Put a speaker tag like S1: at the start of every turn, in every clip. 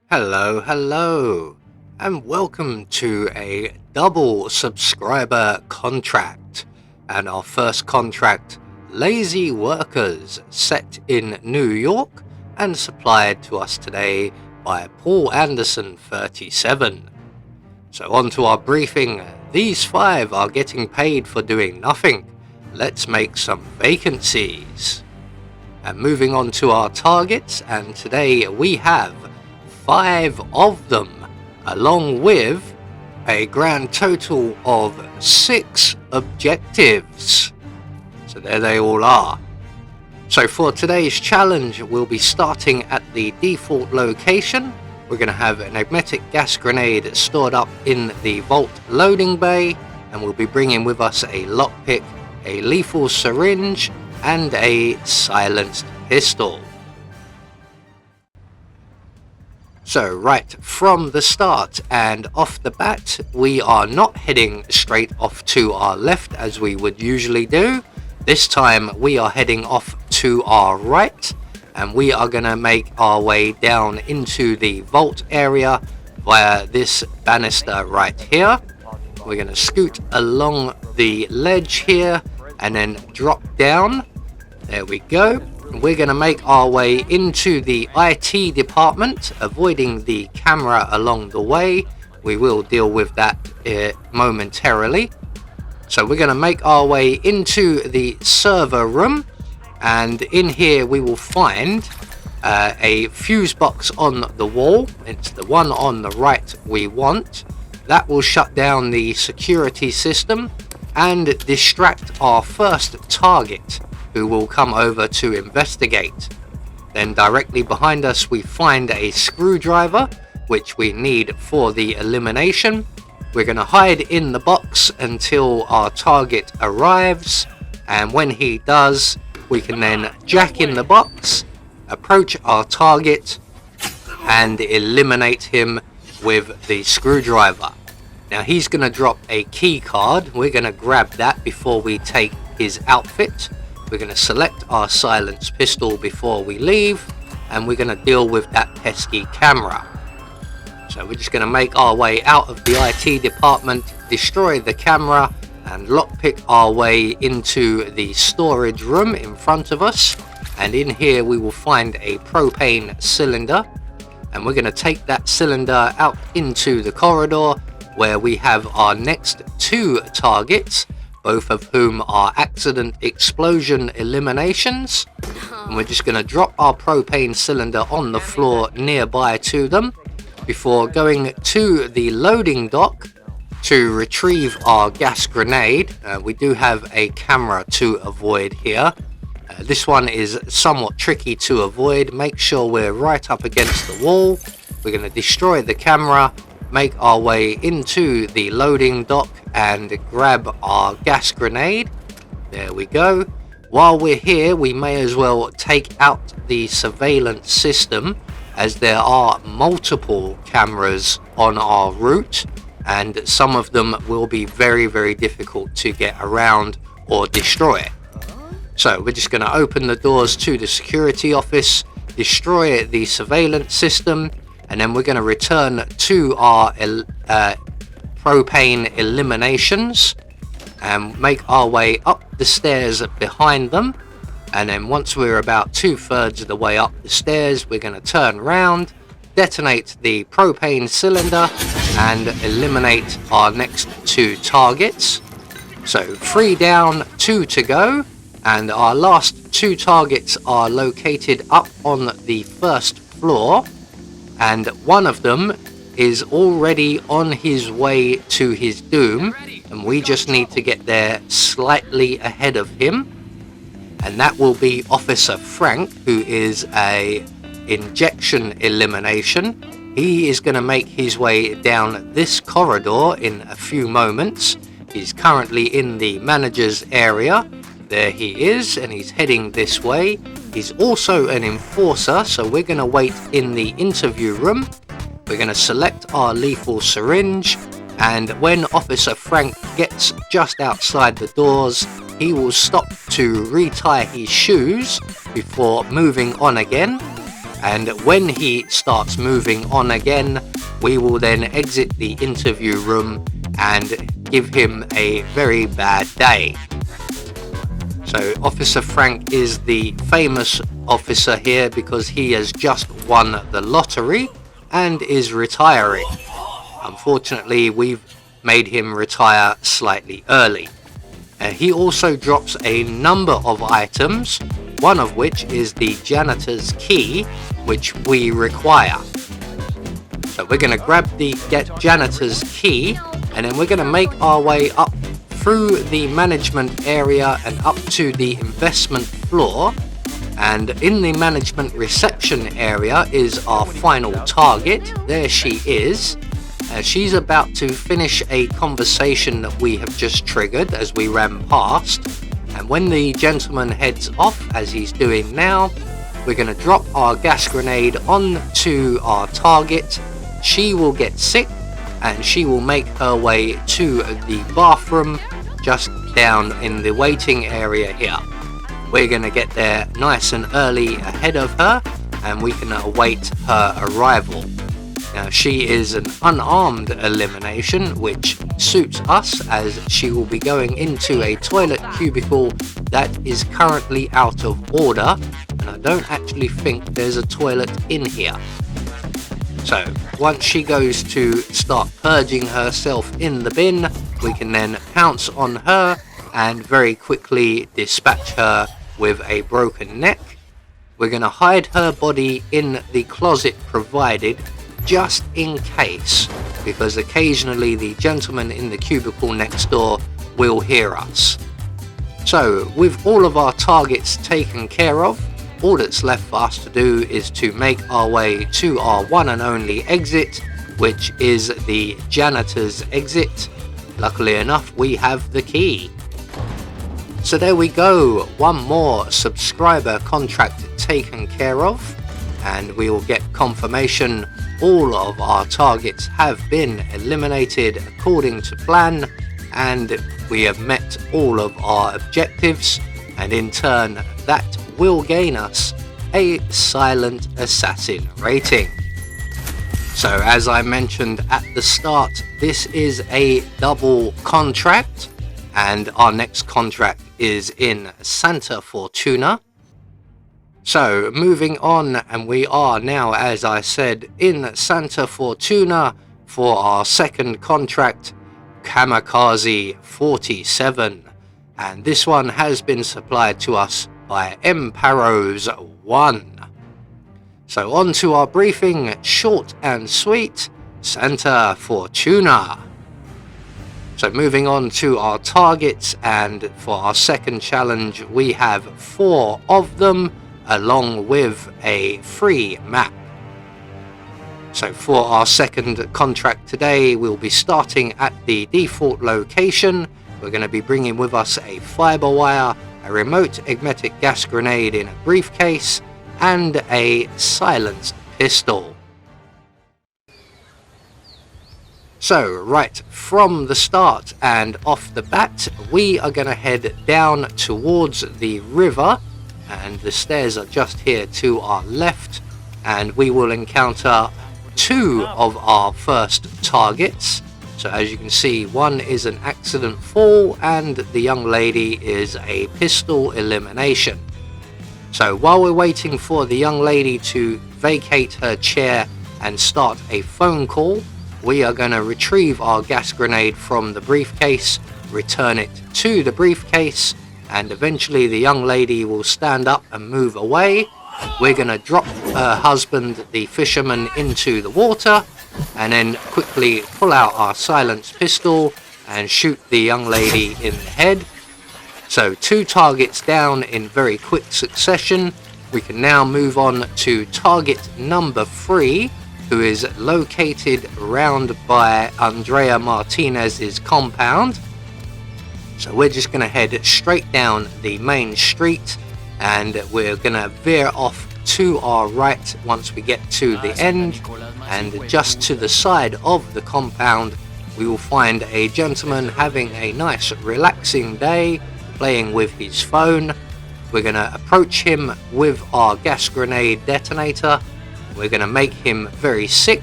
S1: Hello, and welcome to a double subscriber contract. And our first contract, Lazy Workers, set in New York and supplied to us today by Paul Anderson 37. So on to our briefing. These 5 are getting paid for doing nothing. Let's make some vacancies. And moving on to our targets, and today we have 5 of them, along with a grand total of 6 objectives. So there they all are. So for today's challenge, we'll be starting at the default location. We're going to have an magnetic gas grenade stored up in the vault loading bay, and we'll be bringing with us a lockpick, a lethal syringe, and a silenced pistol. So right from the start and off the bat, we are not heading straight off to our left as we would usually do. This time we are heading off to our right, and we are going to make our way down into the vault area via this banister right here. We're going to scoot along the ledge here and then drop down. There we go. We're going to make our way into the IT department, avoiding the camera along the way. We will deal with that momentarily. So we're going to make our way into the server room, and in here we will find a fuse box on the wall. It's the one on the right we want. That will shut down the security system and distract our first target, who will come over to investigate. Then directly behind us we find a screwdriver, which we need for the elimination. We're going to hide in the box until our target arrives, and when he does, we can then jack in the box, approach our target, and eliminate him with the screwdriver. Now he's going to drop a key card. We're going to grab that before we take his outfit. We're going to select our silenced pistol before we leave, and we're going to deal with that pesky camera. So we're just going to make our way out of the IT department, destroy the camera, and lockpick our way into the storage room in front of us. And in here we will find a propane cylinder, and we're going to take that cylinder out into the corridor where we have our next 2 targets, both of whom are accident explosion eliminations. And we're just going to drop our propane cylinder on the floor nearby to them before going to the loading dock to retrieve our gas grenade. We do have a camera to avoid here. This one is somewhat tricky to avoid. Make sure we're right up against the wall. We're going to destroy the camera, make our way into the loading dock, and grab our gas grenade. There we go. While we're here, we may as well take out the surveillance system, as there are multiple cameras on our route, and some of them will be very difficult to get around or destroy. So we're just going to open the doors to the security office, destroy the surveillance system, and then we're going to return to our propane eliminations and make our way up the stairs behind them. And then once we're about 2/3 of the way up the stairs, we're going to turn around, detonate the propane cylinder, and eliminate our next 2 targets. So 3 down, 2 to go, and our last 2 targets are located up on the first floor, and one of them is already on his way to his doom, and we just need to get there slightly ahead of him. And that will be Officer Frank, who is a injection elimination. He is going to make his way down this corridor in a few moments. He's currently in the manager's area. There he is, and he's heading this way. He's also an enforcer, so we're going to wait in the interview room. We're going to select our lethal syringe, and when Officer Frank gets just outside the doors, he will stop to retie his shoes before moving on again. And when he starts moving on again, we will then exit the interview room and give him a very bad day. So Officer Frank is the famous officer here because he has just won the lottery and is retiring. Unfortunately, we've made him retire slightly early. He also drops a number of items, one of which is the janitor's key, which we require. So we're going to grab the janitor's key, and then we're going to make our way up through the management area and up to the investment floor. And in the management reception area is our final target. There she is. She's about to finish a conversation that we have just triggered as we ran past. And when the gentleman heads off, as he's doing now, we're going to drop our gas grenade onto our target. She will get sick and she will make her way to the bathroom just down in the waiting area here. We're going to get there nice and early ahead of her and we can await her arrival. Now, she is an unarmed elimination, which suits us as she will be going into a toilet cubicle that is currently out of order, and I don't actually think there's a toilet in here. So once she goes to start purging herself in the bin, we can then pounce on her and very quickly dispatch her with a broken neck. We're going to hide her body in the closet provided, just in case, because occasionally the gentleman in the cubicle next door will hear us. So with all of our targets taken care of, all that's left for us to do is to make our way to our one and only exit, which is the janitor's exit. Luckily enough, we have the key. So there we go, one more subscriber contract taken care of, and we will get confirmation all of our targets have been eliminated according to plan, and we have met all of our objectives, and in turn that will gain us a silent assassin rating. So as I mentioned at the start, this is a double contract, and our next contract is in Santa Fortuna. So moving on, and we are now, as I said, in Santa Fortuna for our second contract, Kamikaze 47, and this one has been supplied to us by Emparos 1. So on to our briefing, short and sweet, Santa Fortuna. So moving on to our targets, and for our second challenge we have 4 of them, along with a free map. So for our second contract today, we'll be starting at the default location. We're going to be bringing with us a fiber wire, a remote magnetic gas grenade in a briefcase, and a silenced pistol. So right from the start and off the bat, we are going to head down towards the river, and the stairs are just here to our left, and we will encounter 2 of our first targets. So as you can see, one is an accident fall and the young lady is a pistol elimination. So while we're waiting for the young lady to vacate her chair and start a phone call, we are going to retrieve our gas grenade from the briefcase, return it to the briefcase, and eventually the young lady will stand up and move away. We're going to drop her husband, the fisherman, into the water, and then quickly pull out our silenced pistol and shoot the young lady in the head. So 2 targets down in very quick succession. We can now move on to target number 3, who is located around by Andrea Martinez's compound. So we're just going to head straight down the main street, and we're going to veer off to our right once we get to the end, and just to the side of the compound we will find a gentleman having a nice relaxing day, playing with his phone. We're going to approach him with our gas grenade detonator. We're going to make him very sick,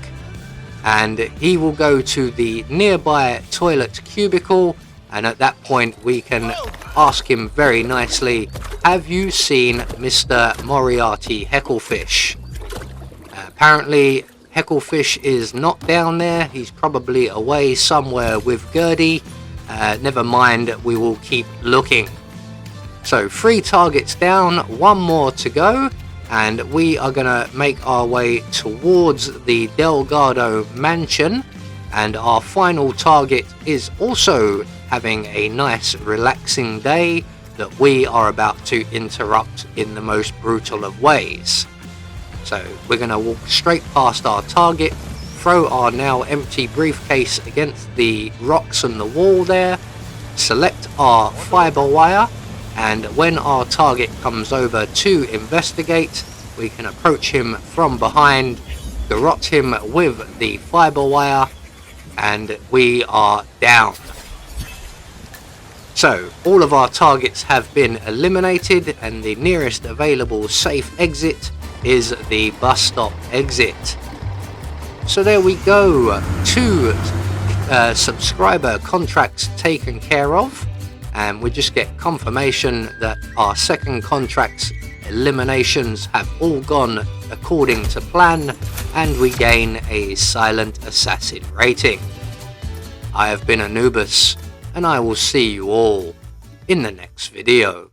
S1: and he will go to the nearby toilet cubicle, and at that point we can ask him very nicely, have you seen Mr. Moriarty Hecklefish? Apparently Hecklefish is not down there. He's probably away somewhere with Gertie. Never mind, we will keep looking. So 3 targets down, 1 more to go, and we are going to make our way towards the Delgado mansion, and our final target is also having a nice relaxing day that we are about to interrupt in the most brutal of ways. So we're going to walk straight past our target, throw our now empty briefcase against the rocks on the wall there, select our fiber wire, and when our target comes over to investigate, we can approach him from behind, garrote him with the fiber wire, and we are down. So all of our targets have been eliminated, and the nearest available safe exit is the bus stop exit. So there we go, 2 subscriber contracts taken care of, and we just get confirmation that our second contract's eliminations have all gone according to plan, and we gain a silent assassin rating. I have been Anubis, and I will see you all in the next video.